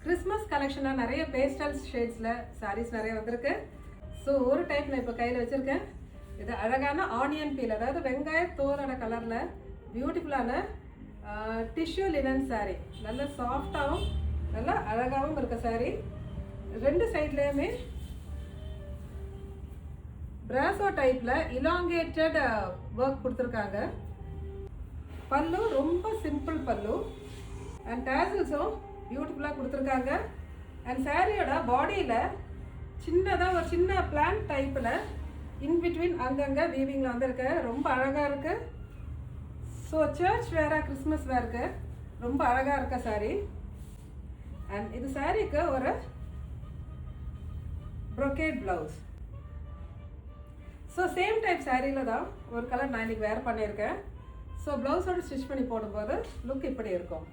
Christmas கலெக்ஷனாக நிறைய pastel ஷேட்ஸில் saris நிறைய வந்திருக்கு. ஸோ ஒரு டைப் நான் இப்போ கையில் வச்சுருக்கேன். இது அழகான ஆனியன் பீல், அதாவது வெங்காய தோலோட கலரில் பியூட்டிஃபுல்லான டிஷ்யூ லினன் சாரீ. நல்ல சாஃப்டாகவும் நல்லா அழகாகவும் இருக்க சாரீ. ரெண்டு சைட்லேயுமே பிராசோ டைப்பில் இலாங்கேட்டட் ஒர்க் கொடுத்துருக்காங்க. பல்லு ரொம்ப சிம்பிள் பல்லு அண்ட் டேசல்ஸும் பியூட்டிஃபுல்லாக கொடுத்துருக்காங்க. அண்ட் சாரியோட பாடியில் சின்னதாக ஒரு சின்ன பிளான்ட் டைப்பில் இன்பிட்வீன் அங்கங்கே வீவிங்கில் வந்துருக்கு. ரொம்ப அழகாக இருக்குது. ஸோ சர்ச் வேறு கிறிஸ்மஸ் வேருக்கு ரொம்ப அழகாக இருக்க சாரீ. அண்ட் இது சாரீக்கு ஒரு brocade blouse. So same type சாரியில் தான் ஒரு கலர் நான் இன்றைக்கி வேர் பண்ணியிருக்கேன். ஸோ ப்ளவுஸோடு ஸ்டிச் பண்ணி போடும்போது லுக் இப்படி இருக்கும்.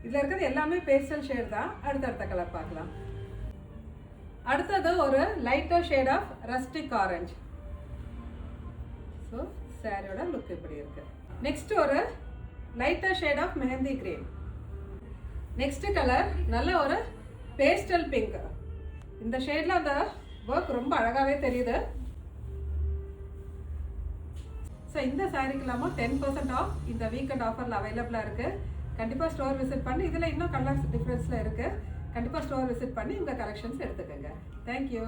இதில் இருக்கிறது எல்லாமே பேஸ்டல் ஷேட் தான். அடுத்தடுத்த கலர் பார்க்கலாம். அடுத்தது ஒரு lighter shade of rustic orange. So சாரியோட லுக் இப்படி இருக்கு. நெக்ஸ்ட் ஒரு lighter shade of mehndi green. Next colour நல்ல ஒரு பேஸ்டல் பிங்க். இந்த ஷேட்ல அந்த ஒர்க் ரொம்ப அழகாகவே தெரியுது. ஸோ இந்த சாரீக்கெல்லாமா 10% ஆஃப் இந்த வீக்கெண்ட் ஆஃபரில் அவைலபிளாக இருக்குது. கண்டிப்பாக ஸ்டோர் விசிட் பண்ணி, இதில் இன்னும் கலர்ஸ் டிஃப்ரென்ஸில் இருக்குது. கண்டிப்பாக ஸ்டோர் விசிட் பண்ணி உங்கள் கலெக்ஷன்ஸ் எடுத்துக்கோங்க. தேங்க்யூ.